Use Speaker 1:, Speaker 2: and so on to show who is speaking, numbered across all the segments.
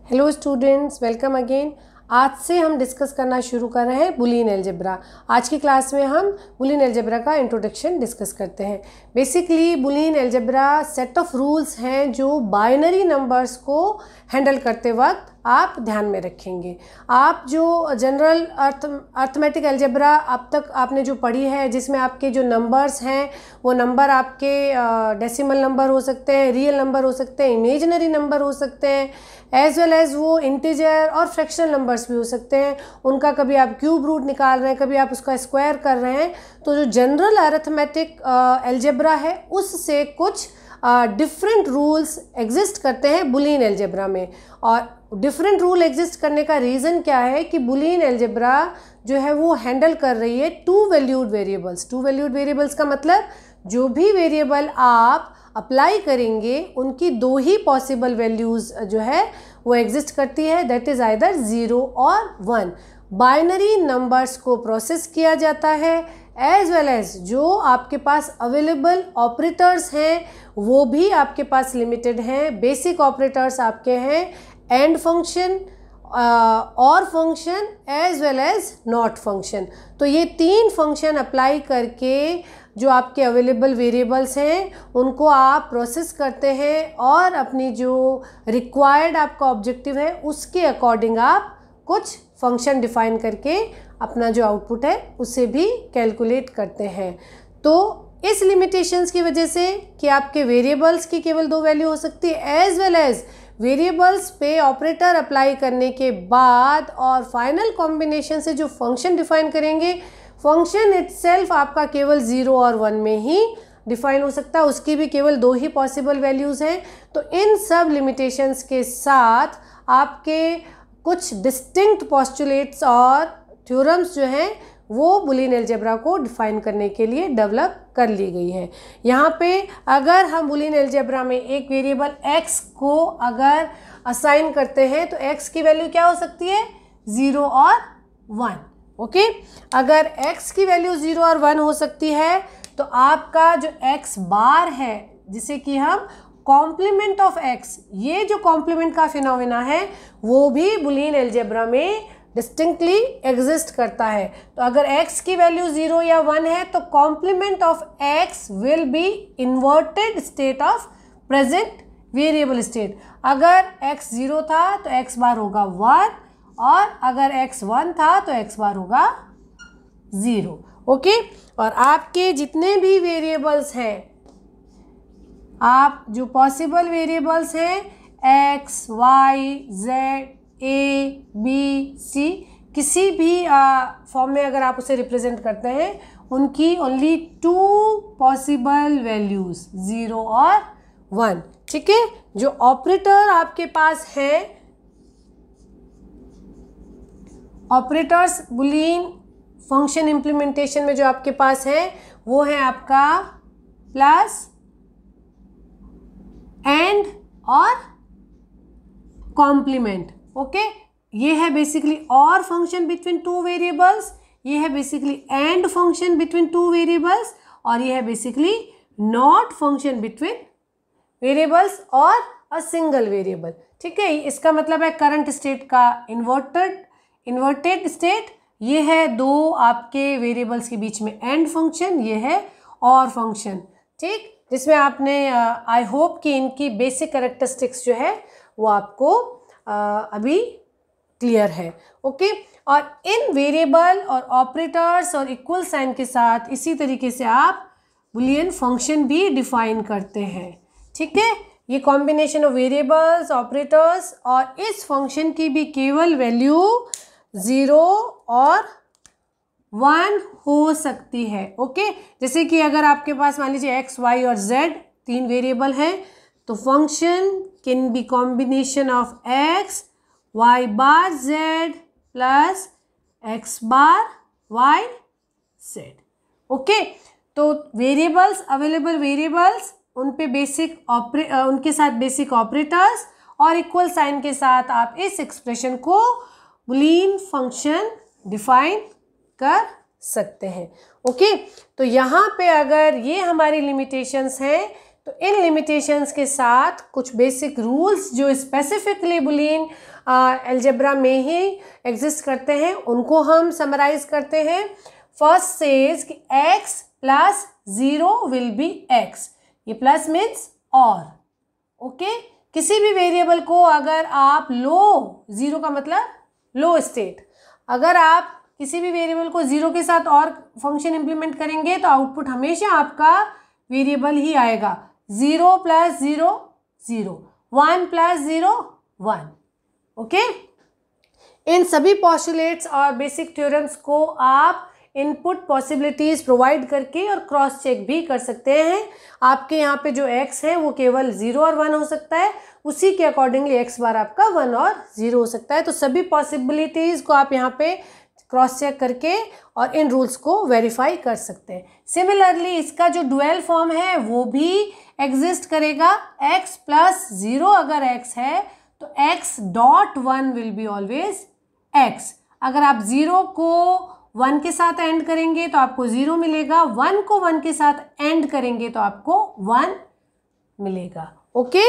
Speaker 1: Hello students, welcome again. आज से हम डिस्कस करना शुरू कर रहे हैं बुलियन अलजेब्रा। आज की क्लास में हम बुलियन अलजेब्रा का इंट्रोडक्शन डिस्कस करते हैं। Basically Boolean algebra set of rules हैं जो बाइनरी नंबर्स को हैंडल करते वक्त आप ध्यान में रखेंगे। आप जो जनरल अर्थमेटिक अलजेब्रा अब तक आपने जो पढ़ी है, जिसमें आपके जो नंबर्स हैं वो नंबर आपके डेसिमल नंबर हो सकते हैं, रियल नंबर हो सकते हैं, इमेजिनरी नंबर हो सकते हैं, एज वेल एज वो इंटीजर और फ्रैक्शनल नंबर्स भी हो सकते हैं। उनका कभी आप क्यूब रूट निकाल रहे हैं, कभी आप उसका स्क्वायर कर रहे हैं। तो जो जनरल अरिथमेटिक अलजेब्रा है उससे कुछ डिफरेंट रूल्स एग्जिस्ट करते हैं बुलियन अलजेब्रा में। और डिफरेंट रूल एग्जिस्ट करने का रीज़न क्या है कि बुलियन अलजेब्रा जो है वो हैंडल कर रही है two valued variables. Two valued variables का मतलब जो भी वेरिएबल आप अप्लाई करेंगे उनकी दो ही पॉसिबल वैल्यूज़ जो है वो एग्जिस्ट करती है, दैट इज़ आइदर 0 और 1। बाइनरी नंबर्स को प्रोसेस किया जाता है, एज वेल एज जो आपके पास अवेलेबल ऑपरेटर्स हैं वो भी आपके पास लिमिटेड हैं। बेसिक ऑपरेटर्स आपके हैं and function, or function, as well as not function. तो ये तीन फंक्शन अप्लाई करके जो आपके अवेलेबल वेरिएबल्स हैं उनको आप प्रोसेस करते हैं और अपनी जो रिक्वायर्ड आपका ऑब्जेक्टिव है उसके अकॉर्डिंग आप कुछ फंक्शन डिफाइन करके अपना जो आउटपुट है उसे भी कैलकुलेट करते हैं। तो इस लिमिटेशंस की वजह से कि आपके वेरिएबल्स की केवल दो वैल्यू हो सकती है, एज वेल एज वेरिएबल्स पे ऑपरेटर अप्लाई करने के बाद और फाइनल कॉम्बिनेशन से जो फंक्शन डिफाइन करेंगे, फंक्शन इटसेल्फ आपका केवल 0 और 1 में ही डिफाइन हो सकता है, उसकी भी केवल दो ही पॉसिबल वैल्यूज़ हैं। तो इन सब लिमिटेशंस के साथ आपके कुछ डिस्टिंक्ट पोस्टुलेट्स और थ्योरम्स जो हैं वो बुलियन अलजेब्रा को डिफाइन करने के लिए डेवलप कर ली गई है। यहाँ पे अगर हम बुलियन अलजेब्रा में एक वेरिएबल x को अगर असाइन करते हैं तो x की वैल्यू क्या हो सकती है, 0 और 1। ओके, अगर x की वैल्यू 0 और 1 हो सकती है तो आपका जो x बार है, जिसे कि हम कॉम्प्लीमेंट ऑफ x, ये जो कॉम्प्लीमेंट का फिनोमेना है वो भी बुलियन अलजेब्रा में डिस्टिंक्टली एग्जिस्ट करता है। तो अगर x की वैल्यू 0 या 1 है तो complement of x will be inverted state of present variable state. अगर x 0 था तो x बार होगा 1 और अगर x 1 था तो x बार होगा 0। ओके, और आपके जितने भी वेरिएबल्स हैं, आप जो पॉसिबल वेरिएबल्स हैं x, y, z, a, b, c, किसी भी फॉर्म में अगर आप उसे रिप्रेजेंट करते हैं, उनकी ओनली टू पॉसिबल वैल्यूज़ 0 और 1। ठीक है, जो ऑपरेटर आपके पास है, ऑपरेटर्स बुलियन फंक्शन इम्प्लीमेंटेशन में जो आपके पास है वो है आपका प्लस, एंड और कॉम्प्लीमेंट। ओके, ये है बेसिकली और फंक्शन बिटवीन टू वेरिएबल्स, ये है basically and function between two variables, और ये है basically not function between variables और अ सिंगल वेरिएबल। ठीक है, इसका मतलब है करंट स्टेट का इन्वर्टेड स्टेट। ये है दो आपके वेरिएबल्स के बीच में एंड फंक्शन, ये है और फंक्शन। ठीक, जिसमें आपने आई होप कि इनकी बेसिक कैरेक्टरिस्टिक्स जो है वो आपको अभी क्लियर है। ओके, और इन वेरिएबल और ऑपरेटर्स और इक्वल साइन के साथ इसी तरीके से आप बुलियन फंक्शन भी डिफाइन करते हैं। ठीक है, ये कॉम्बिनेशन ऑफ वेरिएबल्स, ऑपरेटर्स और इस फंक्शन की भी केवल वैल्यू 0 और 1 हो सकती है। ओके, जैसे कि अगर आपके पास मान लीजिए x, y और z तीन वेरिएबल हैं तो function can be combination of x, y bar z plus x bar y z। Okay, तो वेरिएबल्स, अवेलेबल वेरिएबल्स, उन पे उनके साथ बेसिक ऑपरेटर्स और इक्वल साइन के साथ आप इस एक्सप्रेशन को बुलियन फंक्शन डिफाइन कर सकते हैं। ओके, तो यहाँ पे अगर ये हमारी लिमिटेशंस हैं तो इन लिमिटेशंस के साथ कुछ बेसिक रूल्स जो स्पेसिफिकली बुलियन अलजेब्रा में ही एग्जिस्ट करते हैं उनको हम समराइज करते हैं। फर्स्ट सेज कि x plus 0 will be x, ये प्लस मीन्स और, ओके। किसी भी वेरिएबल को अगर आप लो, जीरो का मतलब लो स्टेट, अगर आप किसी भी वेरिएबल को जीरो के साथ और फंक्शन इंप्लीमेंट करेंगे तो आउटपुट हमेशा आपका वेरिएबल ही आएगा। 0 प्लस 0 0, 1 प्लस 0 1, ओके। इन सभी पॉस्टुलेट्स और बेसिक थ्योरम्स को आप इनपुट पॉसिबिलिटीज़ प्रोवाइड करके और क्रॉस चेक भी कर सकते हैं। आपके यहाँ पे जो x है वो केवल 0 और 1 हो सकता है, उसी के अकॉर्डिंगली x बार आपका 1 और 0 हो सकता है। तो सभी पॉसिबिलिटीज़ को आप यहाँ पे क्रॉस चेक करके और इन रूल्स को वेरीफाई कर सकते हैं। सिमिलरली इसका जो डुअल फॉर्म है वो भी एग्जिस्ट करेगा। x प्लस 0 अगर x है तो x dot 1 will be always x। अगर आप 0 को 1 के साथ एंड करेंगे तो आपको 0 मिलेगा, 1 को 1 के साथ एंड करेंगे तो आपको 1 मिलेगा, ओके।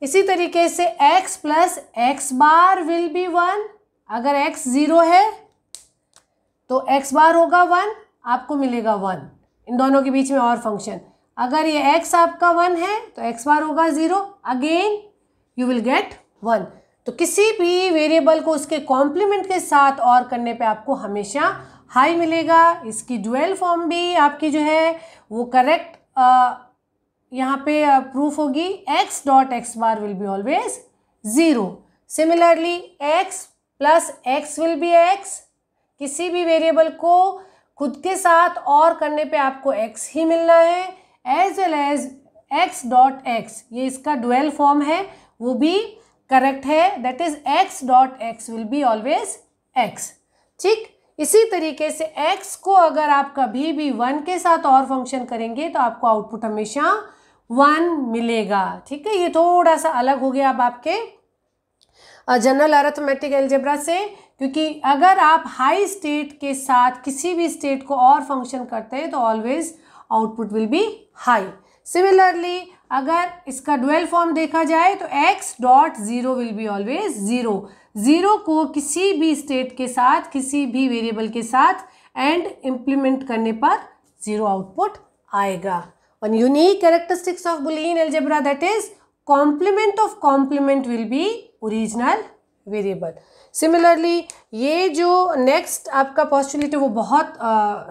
Speaker 1: इसी तरीके से x plus x bar will be 1। अगर x 0 है तो x बार होगा 1, आपको मिलेगा 1। इन दोनों के बीच में और फंक्शन, अगर ये x आपका 1 है तो x बार होगा 0, अगेन यू विल गेट 1। तो किसी भी वेरिएबल को उसके कॉम्प्लीमेंट के साथ और करने पे आपको हमेशा हाई मिलेगा। इसकी डुअल फॉर्म भी आपकी जो है वो करेक्ट यहाँ पे प्रूफ होगी। x dot x bar will be always 0। Similarly x plus x will be x। किसी भी वेरिएबल को खुद के साथ और करने पे आपको x ही मिलना है, as well as x dot x, ये इसका डुअल फॉर्म है वो भी करेक्ट है, that is x dot x will be always x, ठीक। इसी तरीके से x को अगर आप कभी भी 1 के साथ और फंक्शन करेंगे तो आपको आउटपुट हमेशा 1 मिलेगा, ठीक है। ये थोड़ा सा अलग हो गया अब आपके जनरल अरिथमेटिक अलजेब्रा से, क्योंकि अगर आप हाई स्टेट के साथ किसी भी स्टेट को और फंक्शन करते हैं तो always output will be high. Similarly अगर इसका डुअल फॉर्म देखा जाए तो x dot 0 will be always 0। 0 को किसी भी स्टेट के साथ किसी भी वेरिएबल के साथ एंड इम्प्लीमेंट करने पर 0 आउटपुट आएगा। One unique characteristics of Boolean algebra that is complement of complement will be original variable. Similarly ये जो नेक्स्ट आपका पॉस्टुलेट है वो बहुत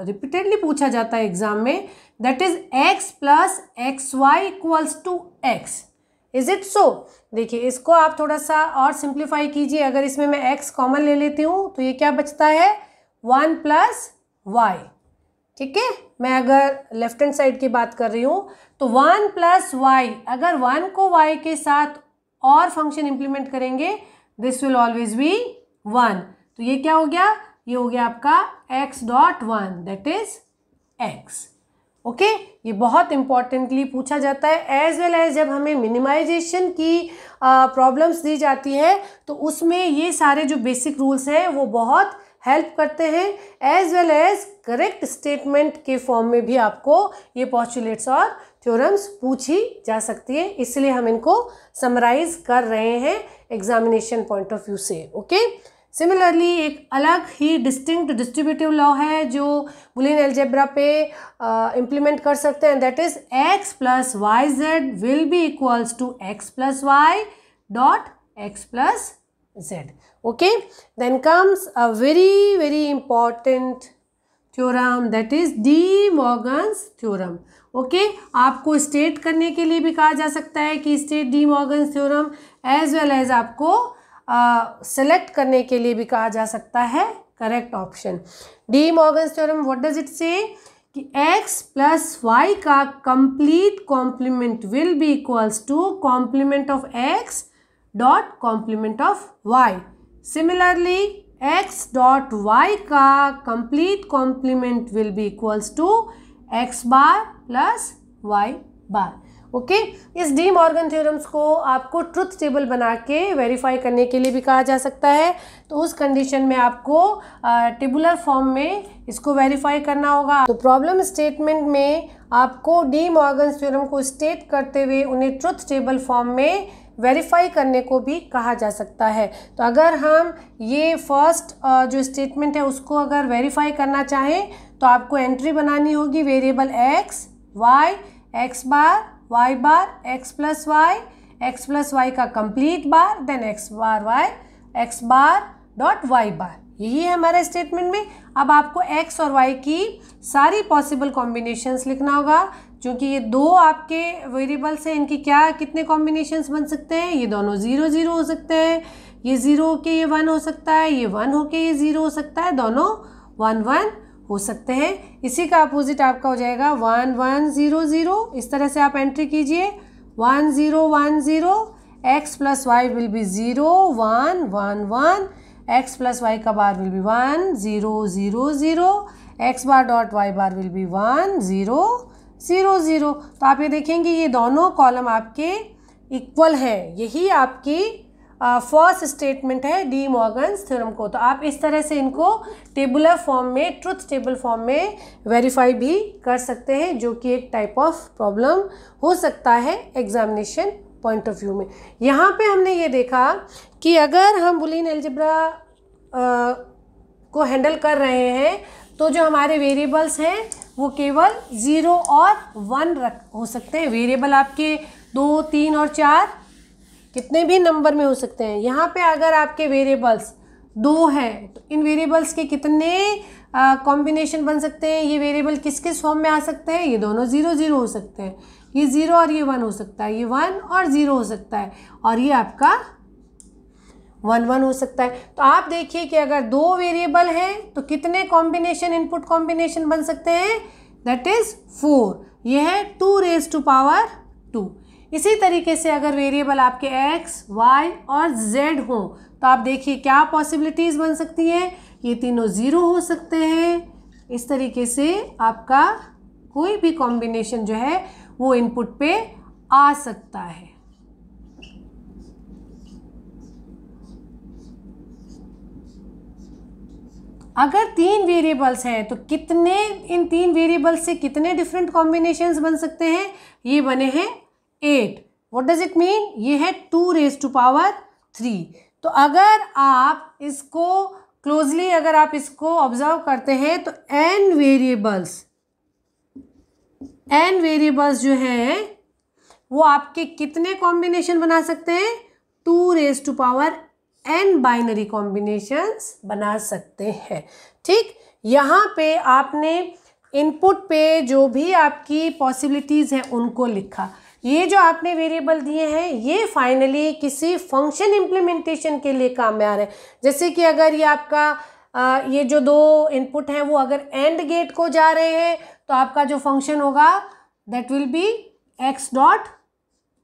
Speaker 1: रिपीटेडली पूछा जाता है एग्जाम में, that is x plus x y equals to x। Is it so? देखिए इसको आप थोड़ा सा और सिंप्लीफाई कीजिए। अगर इसमें मैं x कॉमन ले लेती हूँ तो ये क्या बचता है 1 प्लस वाई, ठीक है। मैं अगर लेफ्ट हैंड साइड की बात कर रही हूँ तो 1 प्लस वाई, अगर 1 को y के साथ और फंक्शन इंप्लीमेंट करेंगे दिस विल ऑलवेज बी 1। तो ये क्या हो गया, ये हो गया आपका x dot 1 that is x, okay. ये बहुत इंपॉर्टेंटली पूछा जाता है। एज वेल एज जब हमें मिनिमाइजेशन की प्रॉब्लम्स दी जाती है तो उसमें ये सारे जो बेसिक रूल्स हैं वो बहुत हेल्प करते हैं। As well as correct statement के फॉर्म में भी आपको ये पॉस्टुलेट्स और थ्योरम्स पूछी जा सकती है, इसलिए हम इनको समराइज कर रहे हैं एग्जामिनेशन पॉइंट ऑफ व्यू से, ओके। सिमिलरली एक अलग ही डिस्टिंक्ट डिस्ट्रीब्यूटिव लॉ है जो बुलियन अलजेब्रा पे इम्प्लीमेंट कर सकते हैं, that is x plus y z will be equals to x plus y dot x plus z, okay. Then comes a very important theorem that is De Morgan's theorem, okay. आपको state करने के लिए भी कहा जा सकता है कि state De Morgan's theorem, as well as आपको सेलेक्ट करने के लिए भी कहा जा सकता है correct option. De Morgan's theorem what does it say कि x प्लस वाई का complete complement will be equals to complement of x dot complement of y। Similarly x dot y का complete complement will be equals to x bar plus y bar, okay. इस De Morgan theorems को आपको truth table बना के verify करने के लिए भी कहा जा सकता है। तो उस कंडीशन में आपको टेबुलर फॉर्म में इसको वेरीफाई करना होगा। तो प्रॉब्लम स्टेटमेंट में आपको डी मॉर्गन्स थ्योरम को स्टेट करते हुए उन्हें ट्रुथ टेबल फॉर्म में वेरीफाई करने को भी कहा जा सकता है। तो अगर हम ये फर्स्ट जो स्टेटमेंट है उसको अगर वेरीफाई करना चाहें तो आपको एंट्री बनानी होगी variable x y, x bar, y bar, x plus y का complete bar, then x bar y, x bar dot y bar. यही है हमारा स्टेटमेंट में। अब आपको एक्स और वाई की सारी पॉसिबल कॉम्बिनेशंस लिखना होगा, क्योंकि ये दो आपके वेरिएबल्स हैं, इनकी क्या कितने कॉम्बिनेशंस बन सकते हैं, ये दोनों 0 0 हो सकते हैं, ये 0 होके ये 1 हो सकता है, ये 1 होके ये 0 हो सकता है, दोनों 1 1 हो सकते हैं। इसी का अपोजिट आपका हो जाएगा 1 1 0 0। इस तरह से आप एंट्री कीजिए 1 0 1 0, x plus y will be 0 1 1 1, x plus y का bar will be 1 0 0 0, x bar dot y bar will be 1 0 0 0। तो आप ये देखेंगे ये दोनों कॉलम आपके इक्वल हैं। यही आपकी फर्स्ट स्टेटमेंट है डी मॉर्गन्स थ्योरम को। तो आप इस तरह से इनको टेबुलर फॉर्म में, ट्रुथ टेबल फॉर्म में वेरीफाई भी कर सकते हैं, जो कि एक टाइप ऑफ प्रॉब्लम हो सकता है एग्जामिनेशन पॉइंट ऑफ व्यू में। यहाँ पे हमने ये देखा कि अगर हम बुलियन अलजेब्रा को हैंडल कर रहे हैं तो जो हमारे वेरिएबल्स हैं वो केवल 0 और 1 हो सकते हैं। वेरिएबल आपके 2 3 और 4 कितने भी नंबर में हो सकते हैं। यहाँ पे अगर आपके वेरिएबल्स 2 हैं तो इन वेरिएबल्स के कितने कॉम्बिनेशन बन सकते हैं, ये वेरिएबल किस किस फॉर्म में आ सकते हैं, ये दोनों 0 0 हो सकते हैं, ये 0 और ये 1 हो सकता है, ये 1 और 0 हो सकता है, और ये आपका 1 1 हो सकता है। तो आप देखिए कि अगर 2 वेरिएबल हैं तो कितने कॉम्बिनेशन, इनपुट कॉम्बिनेशन बन सकते हैं, दैट इज 4। ये है 2 रेज़ टू पावर 2। इसी तरीके से अगर वेरिएबल आपके x, y और z हो तो आप देखिए क्या पॉसिबिलिटीज़ बन सकती हैं, ये तीनों 0 हो सकते हैं। इस तरीके से आपका कोई भी कॉम्बिनेशन जो है वो इनपुट पे आ सकता है। अगर 3 वेरिएबल्स हैं तो कितने, इन 3 वेरिएबल्स से कितने डिफरेंट कॉम्बिनेशंस बन सकते हैं, ये बने हैं 8। व्हाट डज इट मीन, ये है 2 रेज़ टू पावर 3। तो अगर आप इसको क्लोजली अगर आप इसको ऑब्जर्व करते हैं तो n वेरिएबल्स जो हैं वो आपके कितने कॉम्बिनेशन बना सकते हैं, 2 raise to power n binary combinations बना सकते हैं। ठीक, यहाँ पे आपने इनपुट पे जो भी आपकी पॉसिबिलिटीज़ हैं उनको लिखा। ये जो आपने वेरिएबल दिए हैं ये फाइनली किसी फंक्शन इम्प्लीमेंटेशन के लिए काम में आ रहे हैं। जैसे कि अगर ये आपका ये जो 2 इनपुट हैं वो अगर एंड गेट को जा रहे हैं तो आपका जो फंक्शन होगा that will be x dot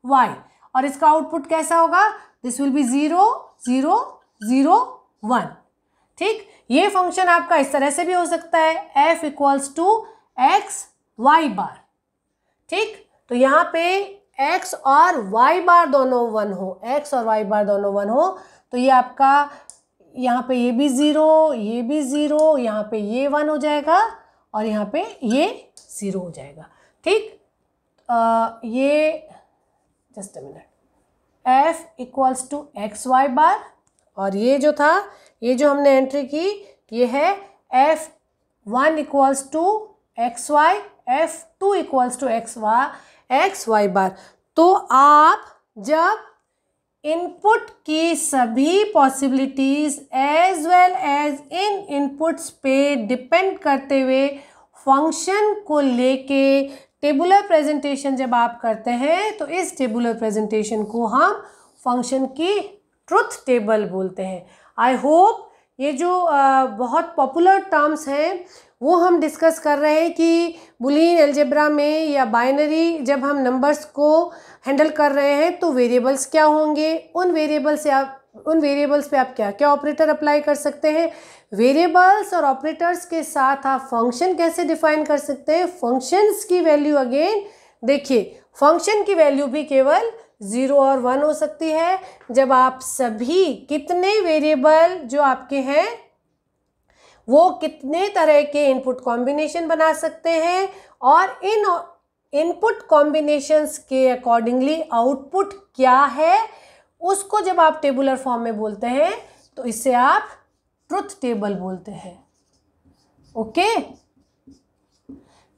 Speaker 1: y, और इसका आउटपुट कैसा होगा, दिस विल बी 0 0 0 1। ठीक, ये फंक्शन आपका इस तरह से भी हो सकता है f equals to x y bar. ठीक, तो यहाँ पे x और y बार दोनों 1 हो, x और y बार दोनों 1 हो तो ये आपका यहाँ पे ये भी 0, ये भी 0, यहाँ पे ये 1 हो जाएगा और यहाँ पे ये 0 हो जाएगा। ठीक, ये just a minute, f equals to x y bar, और ये जो था, ये जो हमने एंट्री की ये है f1 equals to x y, f2 equals to x y bar. तो आप जब इनपुट की सभी possibilities as well as in inputs पे डिपेंड करते हुए फंक्शन को लेके टेबुलर प्रेजेंटेशन जब आप करते हैं तो इस टेबुलर प्रेजेंटेशन को हम फंक्शन की ट्रुथ टेबल बोलते हैं। आई होप ये जो बहुत पॉपुलर टर्म्स हैं वो हम डिस्कस कर रहे हैं कि बुलियन अलजेब्रा में या बाइनरी जब हम नंबर्स को हैंडल कर रहे हैं तो वेरिएबल्स क्या होंगे, उन वेरिएबल्स पे आप क्या क्या ऑपरेटर अप्लाई कर सकते हैं, वेरिएबल्स और ऑपरेटर्स के साथ आप फंक्शन कैसे डिफाइन कर सकते हैं, फंक्शंस की वैल्यू अगेन देखिए, फंक्शन की वैल्यू भी केवल 0 और 1 हो सकती है जब आप सभी कितने वेरिएबल जो आपके हैं वो कितने तरह के इनपुट कॉम्बिनेशन बना सकते हैं और इन इनपुट कॉम्बिनेशंस के अकॉर्डिंगली आउटपुट क्या है, उसको जब आप टेबुलर फॉर्म में बोलते हैं तो इसे आप ट्रुथ टेबल बोलते हैं। ओके,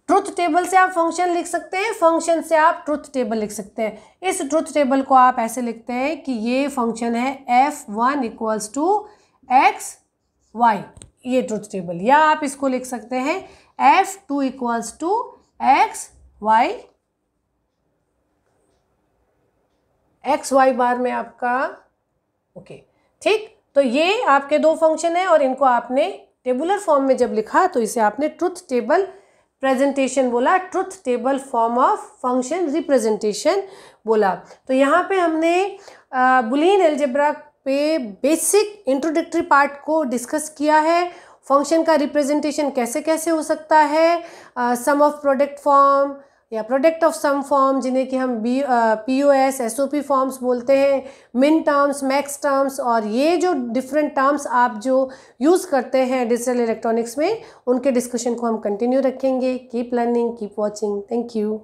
Speaker 1: ट्रुथ टेबल से आप फंक्शन लिख सकते हैं, फंक्शन से आप ट्रुथ टेबल लिख सकते हैं। इस ट्रुथ टेबल को आप ऐसे लिखते हैं कि ये फंक्शन है f1 equals to x y, ये ट्रुथ टेबल। या आप इसको लिख सकते हैं f2 equals to x y, x y bar में आपका ओके ठीक। तो ये आपके दो फंक्शन है और इनको आपने टेबुलर फॉर्म में जब लिखा तो इसे आपने ट्रुथ टेबल प्रेजेंटेशन बोला, truth table form of function representation बोला। तो यहाँ पे हमने बुलियन अलजेब्रा पे बेसिक इंट्रोडक्टरी पार्ट को डिस्कस किया है। फंक्शन का रिप्रेजेंटेशन कैसे कैसे हो सकता है, सम ऑफ प्रोडक्ट फॉर्म या प्रोडक्ट ऑफ सम फॉर्म, जिन्हें कि हम POS SOP फॉर्म्स बोलते हैं, मिन टर्म्स, मैक्स टर्म्स, और ये जो डिफरेंट टर्म्स आप जो यूज़ करते हैं डिजिटल इलेक्ट्रॉनिक्स में, उनके डिस्कशन को हम कंटिन्यू रखेंगे। Keep learning, keep watching. Thank you.